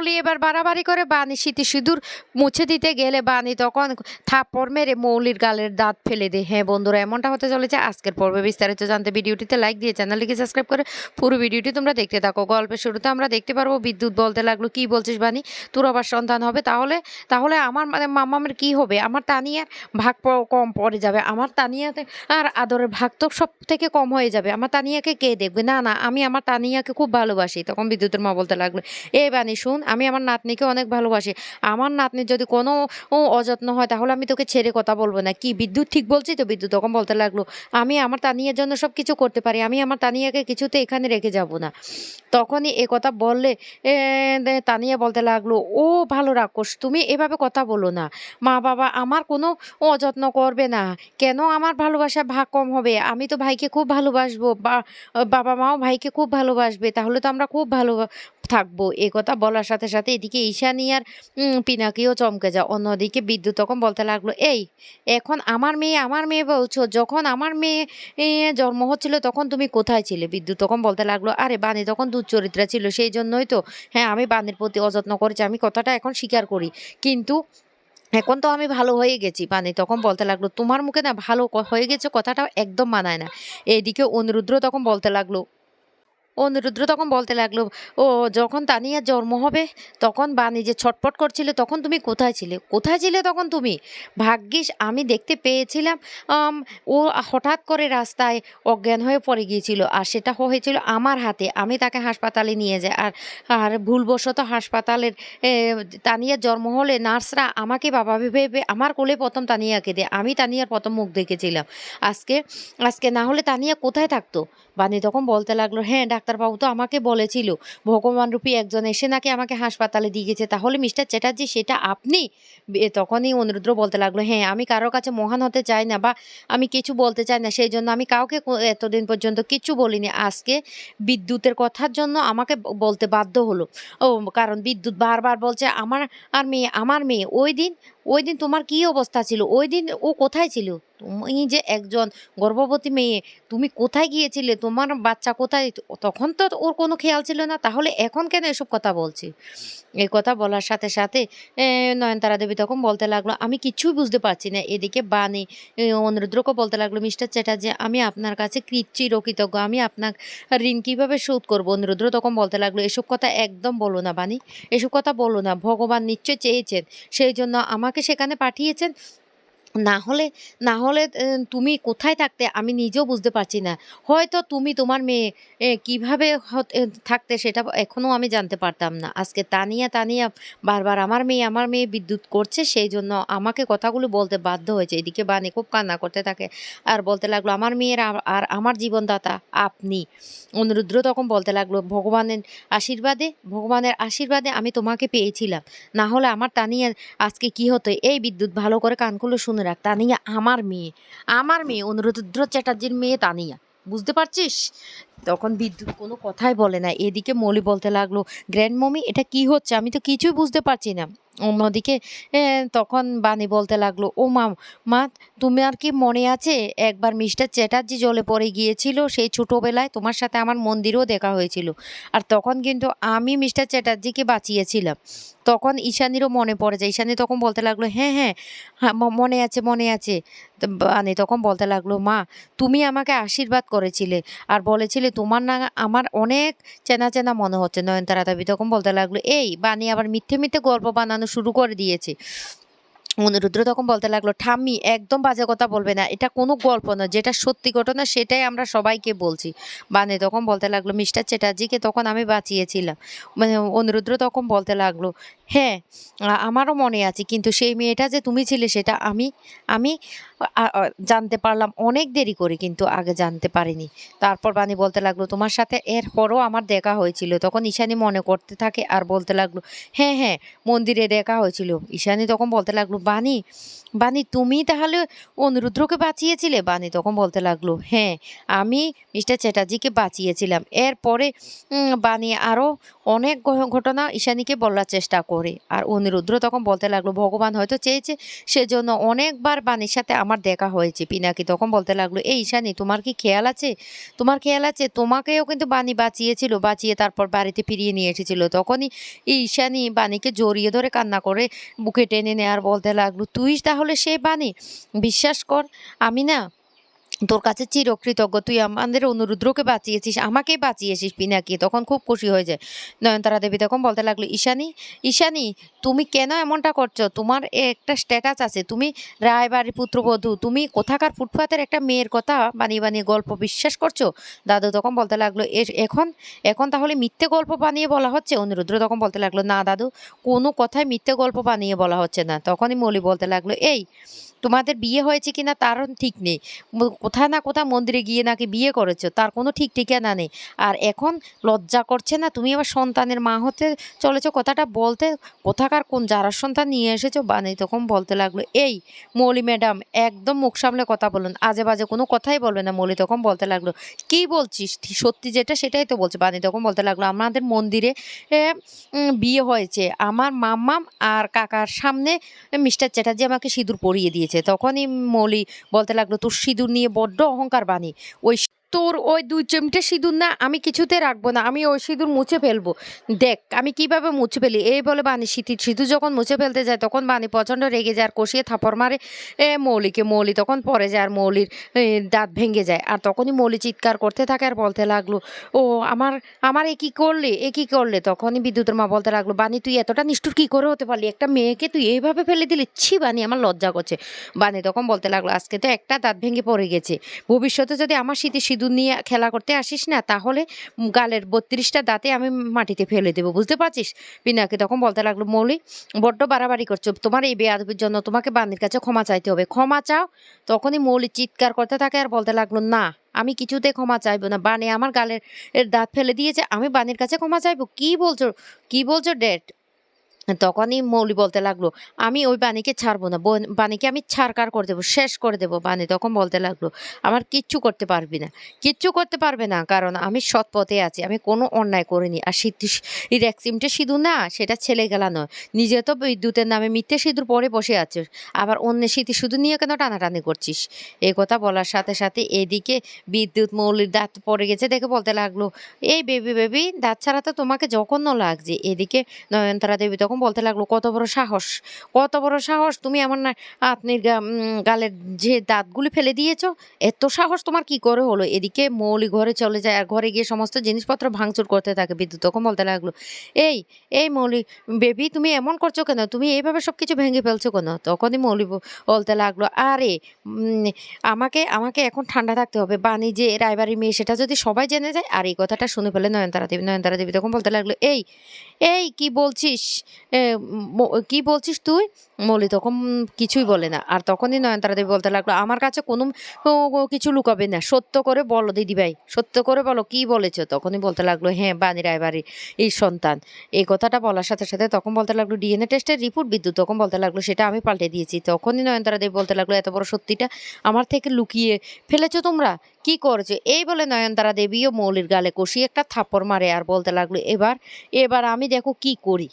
মৌলি এবার বাড়াবাড়ি করে বানি সিঁদুর মুছে দিতে গেলে বানি তখন থাপ্পড় মেরে মৌলির গালের দাঁত ফেলে দেয়। হ্যাঁ বন্ধুরা, এমনটা হতে চলেছে আজকের পর্বে। বিস্তারিত জানতে ভিডিওটিতে লাইক দিয়ে চ্যানেলটিকে সাবস্ক্রাইব করে পুরো ভিডিওটি তোমরা দেখতে থাকো। গল্পের শুরুতে আমরা দেখতে পারবো বিদ্যুৎ বলতে লাগলো, কি বলছিস বানি, তোর আবার সন্তান হবে? তাহলে তাহলে আমার মানে মামামের কি হবে? আমার তানিয়ার ভাগ কম পড়ে যাবে। আমার তানিয়াতে আর আদরের ভাগ তো সব থেকে কম হয়ে যাবে। আমার তানিয়াকে কে দেখবে? না না, আমি আমার তানিয়াকে খুব ভালোবাসি। তখন বিদ্যুতের মা বলতে লাগলো, এ বানি শুন, আমি আমার নাতনিকে অনেক ভালোবাসি। আমার নাতনির যদি কোনো অযত্ন হয় তাহলে আমি তোকে ছেড়ে কথা বলবো না। কি বিদ্যুৎ ঠিক বলছি তো? বিদ্যুৎ তখন বলতে লাগলো, আমি আমার তানিয়ার জন্য সব কিছু করতে পারি, আমি আমার তানিয়াকে কিছুতে এখানে রেখে যাব না। তখনই এ কথা বললে তানিয়া বলতে লাগলো, ও ভালো রাক্ষস, তুমি এভাবে কথা বলো না। মা বাবা আমার কোনো অযত্ন করবে না, কেন আমার ভালোবাসার ভাগ কম হবে? আমি তো ভাইকে খুব ভালোবাসবো, বাবা মাও ভাইকে খুব ভালোবাসবে, তাহলে তো আমরা খুব ভালো থাকবো। এ কথা বলার সাথে সাথে এদিকে ঈশানী আর পিনাকিও চমকে যায়। অন্যদিকে বিদ্যুৎ তখন বলতে লাগলো, এই এখন আমার মেয়ে বলছো? যখন আমার মেয়ে জন্ম হচ্ছিল তখন তুমি কোথায় ছিলে? বিদ্যুৎ তখন বলতে লাগলো, আরে বানি তখন দুশ্চরিত্রা ছিল, সেই জন্যই তো। হ্যাঁ, আমি বানির প্রতি অযত্ন করেছি, আমি কথাটা এখন স্বীকার করি, কিন্তু এখন তো আমি ভালো হয়ে গেছি। বানি তখন বলতে লাগলো, তোমার মুখে না ভালো হয়ে গেছে কথাটা একদম মানায় না। এদিকে অনিরুদ্র তখন বলতে লাগলো, অনিরুদ্র তখন বলতে লাগলো, ও যখন তানিয়ার জন্ম হবে তখন বানি যে ছটপট করছিল তখন তুমি কোথায় ছিলে? কোথায় ছিলে তখন তুমি? ভাগ্যিস আমি দেখতে পেয়েছিলাম। ও হঠাৎ করে রাস্তায় অজ্ঞান হয়ে পড়ে গিয়েছিল, আর সেটা হয়েছিল আমার হাতে। আমি তাকে হাসপাতালে নিয়ে যাই, আর আর ভুলবশত হাসপাতালের এ, তানিয়ার জন্ম হলে নার্সরা আমাকে বাবা ভেবে আমার কোলে প্রথম তানিয়াকে দেয়। আমি তানিয়ার প্রথম মুখ দেখেছিলাম। আজকে আজকে না হলে তানিয়া কোথায় থাকতো? বানি তখন বলতে লাগলো, হ্যাঁ ডাক্তারবাবু তো আমাকে বলেছিল ভগবানরূপী একজন এসে নাকি আমাকে হাসপাতালে দিয়ে গেছে। তাহলে মিস্টার চ্যাটার্জি সেটা আপনি? তখনই অনিরুদ্র বলতে লাগলো, হ্যাঁ আমি কারোর কাছে মহান হতে চাই না, বা আমি কিছু বলতে চাই না, সেই জন্য আমি কাউকে এতদিন পর্যন্ত কিচ্ছু বলিনি। আজকে বিদ্যুতের কথার জন্য আমাকে বলতে বাধ্য হলো। ও কারণ বিদ্যুৎ বারবার বলছে আমার আর মেয়ে, আমার মেয়ে। ওই দিন তোমার কি অবস্থা ছিল? ওই দিন ও কোথায় ছিল? তুমি যে একজন গর্ভবতী মেয়ে, তুমি কোথায় গিয়েছিলে? তোমার বাচ্চা কোথায়? তখন তো ওর কোনো খেয়াল ছিল না, তাহলে এখন কেন এসব কথা বলছে? এই কথা বলার সাথে সাথে নয়নতারা দেবী তখন বলতে লাগলো, আমি কিছুই বুঝতে পারছি না। এদিকে বাণী অনিরুদ্রকে বলতে লাগলো, মিস্টার চ্যাটার্জি আমি আপনার কাছে চিরকৃতজ্ঞ, আমি আপনার ঋণ কিভাবে শোধ করবো? অনিরুদ্র তখন বলতে লাগলো, এসব কথা একদম বলো না বাণী, এসব কথা বলো না। ভগবান নিশ্চয় চেয়েছেন, সেই জন্য আমাকে সেখানে পাঠিয়েছেন। না হলে না হলে তুমি কোথায় থাকতে আমি নিজেও বুঝতে পারছি না। হয়তো তুমি তোমার মেয়ে কিভাবে থাকতে সেটা এখনো আমি জানতে পারতাম না। আজকে তানিয়া বারবার আমার মেয়ে বিদ্যুৎ করছে, সেই জন্য আমাকে কথাগুলো বলতে বাধ্য হয়েছে। এদিকে বানি খুব কান্না করতে থাকে আর বলতে লাগলো, আমার মেয়ের আর আমার জীবনদাতা আপনি। অনিরুদ্র তখন বলতে লাগলো, ভগবানের আশীর্বাদে আমি তোমাকে পেয়েছিলাম, না হলে আমার তানিয়া আজকে কি হতো? এই বিদ্যুৎ ভালো করে কান খুলে শুনে রাখ, তানিয়া আমার মেয়ে অনিরুদ্র চ্যাটার্জির মেয়ে তানিয়া, বুঝতে পারছিস? তখন বিদ্যুৎ কোনো কথাই বলে না। এদিকে মলি বলতে লাগলো, গ্র্যান্ড মমি এটা কি হচ্ছে? আমি তো কিছুই বুঝতে পারছি না। অন্যদিকে তখন বানি বলতে লাগলো, ও মা তুমি আর কি মনে আছে একবার মিস্টার চ্যাটার্জি জলে পড়ে গিয়েছিল, সেই ছোটোবেলায় তোমার সাথে আমার মন্দিরেও দেখা হয়েছিল, আর তখন কিন্তু আমি মিস্টার চ্যাটার্জিকে বাঁচিয়েছিলাম। তখন ঈশানীরও মনে পড়ে যায়। ঈশানী তখন বলতে লাগলো, হ্যাঁ হ্যাঁ হ্যাঁ মনে আছে মনে আছে। তো বানি তখন বলতে লাগলো, মা তুমি আমাকে আশীর্বাদ করেছিলে আর বলেছিলে তোমার না আমার অনেক চেনা চেনা মনে হচ্ছে। নয়নতারা দেবী তখন বলতে লাগলো, এই বানি আবার মিথ্যে মিথ্যে গল্প বানানো শুরু করে দিয়েছে। অনিরুদ্র তখন বলতে লাগলো, ঠাম্মি একদম বাজে কথা বলবে না, এটা কোনো গল্প না, যেটা সত্যি ঘটনা সেটাই আমরা সবাইকে বলছি। বানে তখন বলতে লাগলো, মিস্টার চ্যাটার্জিকে তখন আমি বাঁচিয়েছিলাম। মানে অনিরুদ্র তখন বলতে লাগলো, হ্যাঁ আমারও মনে আছে, কিন্তু সেই মেয়েটা যে তুমি ছিলে সেটা আমি আমি জানতে পারলাম অনেক দেরি করে, কিন্তু আগে জানতে পারিনি। তারপর বানি বলতে লাগলো, তোমার সাথে এরপরও আমার দেখা হয়েছিল। তখন ঈশানী মনে করতে থাকে আর বলতে লাগলো, হ্যাঁ হ্যাঁ মন্দিরে দেখা হয়েছিল। ঈশানী তখন বলতে লাগলো, বানি বানি তুমি তাহলে অনিরুদ্রকে বাঁচিয়েছিলে? বানি তখন বলতে লাগলো, হ্যাঁ আমি মিস্টার চ্যাটার্জিকে বাঁচিয়েছিলাম। এরপরে বানি আরও অনেক ঘটনা ঈশানীকে বলার চেষ্টা করে, আর অনিরুদ্র তখন বলতে লাগলো, ভগবান হয়তো চেয়েছে, সেজন্য অনেকবার বানির সাথে আমার দেখা হয়েছে। পিনাকি তখন বলতে লাগলো, এই ঈশানী তোমার কি খেয়াল আছে? তোমার খেয়াল আছে? তোমাকেও কিন্তু বানি বাঁচিয়েছিল, বাঁচিয়ে তারপর বাড়িতে ফিরিয়ে নিয়ে এসেছিল। তখনই এই ঈশানী বাণীকে জড়িয়ে ধরে কান্না করে বুকে টেনে নেয় আর বলতে লাগলো, তুই তাহলে সেই বাণী? বিশ্বাস কর, আমি না তোর কাছে চিরকৃতজ্ঞ। তুই আমাদের অনুরুদ্রকে বাঁচিয়েছিস, আমাকেই বাঁচিয়েছিস। পিনাকি তখন খুব খুশি হয়ে যায়। নয়নতারা দেবী তখন বলতে লাগলো, ঈশানী, ঈশানী তুমি কেন এমনটা করছো? তোমার একটা স্ট্যাটাস আছে, তুমি রায়বাড়ির পুত্রবধূ, তুমি কোথাকার ফুটপাতের একটা মেয়ের কথা বানিয়ে বানিয়ে গল্প বিশ্বাস করছো? দাদু তখন বলতে লাগলো, এখন এখন তাহলে মিথ্যে গল্প বানিয়ে বলা হচ্ছে? অনিরুদ্র তখন বলতে লাগলো, না দাদু, কোনো কথাই মিথ্যে গল্প বানিয়ে বলা হচ্ছে না। তখনই মলি বলতে লাগলো, এই তোমাদের বিয়ে হয়েছে কিনা তারও ঠিক নেই। কোথায় না কোথায় মন্দিরে গিয়ে নাকি বিয়ে করেছো, তার কোনো ঠিক ঠিকানা নেই। আর এখন লজ্জা করছে না? তুমি আবার সন্তানের মা হতে চলেছো, কথাটা বলতে? কোথাকার কোন যারার সন্তান নিয়ে এসেছো? বানি তখন বলতে লাগলো, এই মৌলি ম্যাডাম, একদম মুখ সামলে কথা বলুন, আজে বাজে কোনো কথাই বলবে না। মৌলি তখন বলতে লাগলো, কি বলছিস? সত্যি যেটা সেটাই তো বলছে। বানি তখন বলতে লাগলো, আমাদের মন্দিরে বিয়ে হয়েছে আমার মাম্মাম আর কাকার সামনে। মিস্টার চ্যাটার্জি আমাকে সিঁদুর পরিয়ে দিয়েছে। তখনই মৌলি বলতে লাগলো, তোর সিঁদুর নিয়ে বড্ড অহংকার বানি। ওই তোর ওই ২ চিমটে সিঁদুর না আমি কিছুতে রাখবো না। আমি ওই সিঁদুর মুছে ফেলবো। দেখ আমি কিভাবে মুছে ফেলি। এই বলে বানি সিঁদুর যখন মুছে ফেলতে যায় তখন বানি প্রচণ্ড রেগে যায় আর কষিয়ে থাপড় মারে মৌলিকে। মৌলি তখন পড়ে যায় আর মৌলির দাঁত ভেঙে যায়। আর তখনই মৌলি চিৎকার করতে থাকে আর বলতে লাগলো, ও আমার আমার এ কী করলে, এ কী করলে? তখনই বিদ্যুতের মা বলতে লাগলো, বানি তুই এতটা নিষ্ঠুর কী করে হতে পারলি? একটা মেয়েকে তুই এইভাবে ফেলে দিলি? ছি বানি, আমার লজ্জা করছে। বানি তখন বলতে লাগলো, আজকে তো একটা দাঁত ভেঙে পড়ে গেছে, ভবিষ্যতে যদি আমার স্মৃতি সিঁদুর নিয়ে খেলা করতে আসিস না তাহলে গালের ৩২টা দাঁতে আমি মাটিতে ফেলে দেবো, বুঝতে পারছিস? পিনাকি তখন বলতে লাগলো, মৌলি বড্ড বাড়াবাড়ি করছো, তোমার এই বেয়াদবির জন্য তোমাকে বানির কাছে ক্ষমা চাইতে হবে। ক্ষমা চাও? তখনই মৌলি চিৎকার করতে থাকে আর বলতে লাগলো, না আমি কিছুতে ক্ষমা চাইবো না। বানি আমার গালের দাঁত ফেলে দিয়েছে, আমি বানির কাছে ক্ষমা চাইবো? কি বলছো, কি বলছো ড্যাড? তখনই মৌলি বলতে লাগলো, আমি ওই বাণীকে ছাড়বো না, বাণীকে আমি ছাড়কার করে দেবো, শেষ করে দেবো। বাণী তখন বলতে লাগলো, আমার কিচ্ছু করতে পারবি না, কিচ্ছু করতে পারবে না, কারণ আমি সৎ পথে আছি, আমি কোনো অন্যায় করিনি। আর এই এক চিমটে সিঁদুর না, সেটা ছেলে গেলা নয়। নিজে তো বিদ্যুতের নামে মিথ্যে সিঁদুর পরে বসে আছিস, আবার অন্যের সিঁদুর নিয়ে কেন টানাটানি করছিস? এই কথা বলার সাথে সাথে এদিকে বিদ্যুৎ মৌলির দাঁত পড়ে গেছে দেখে বলতে লাগলো, এই বেবি বেবি, দাঁত ছাড়া তো তোমাকে জঘন্য লাগছে। এদিকে নয়নতারা দেবী তখন বলতে লাগলো, কত বড় সাহস, কত বড় সাহস, তুমি আমার না আপনি গালের যে দাঁতগুলি ফেলে দিয়েছো, এত সাহস তোমার কি করে হলো? এদিকে মৌলি ঘরে চলে যায় আর ঘরে গিয়ে সমস্ত জিনিসপত্র ভাঙচুর করতে থাকে। বিদ্যুৎ তখন বলতে লাগলো, এই এই মৌলি বেবি, তুমি এমন করছো কেন? তুমি এইভাবে সব কিছু ভেঙে ফেলছো কেন? তখনই মৌলি বলতে লাগলো, আরে আমাকে আমাকে এখন ঠান্ডা থাকতে হবে। বানি যে রায়বাড়ির মেয়ে সেটা যদি সবাই জেনে যায়। আর এই কথাটা শুনে ফেলে নয়নতারা দেবী তখন বলতে লাগলো, এই এই কি বলছিস? কি বলছিস তুই? মৌলি তখন কিছুই বলে না। আর তখনই নয়নতারা দেবী বলতে লাগলো, আমার কাছে কোনো কিছু লুকাবে না, সত্য করে বলো দিদিভাই, সত্য করে বলো কি বলেছো? তখনই বলতে লাগলো, হ্যাঁ বানি রায়বাড়ির এই সন্তান। এই কথাটা বলার সাথে সাথে তখন বলতে লাগলো, ডিএনএ টেস্টের রিপোর্ট? বিদ্যুৎ তখন বলতে লাগলো, সেটা আমি পাল্টে দিয়েছি। তখনই নয়নতারা দেবী বলতে লাগলো, এত বড় সত্যিটা আমার থেকে লুকিয়ে ফেলেছো তোমরা, কি করেছো? এই বলে নয়নতারা দেবীও মৌলির গালে কষিয়ে একটা থাপ্পড় মারে আর বলতে লাগলো, এবার এবার আমি দেখো কি করি।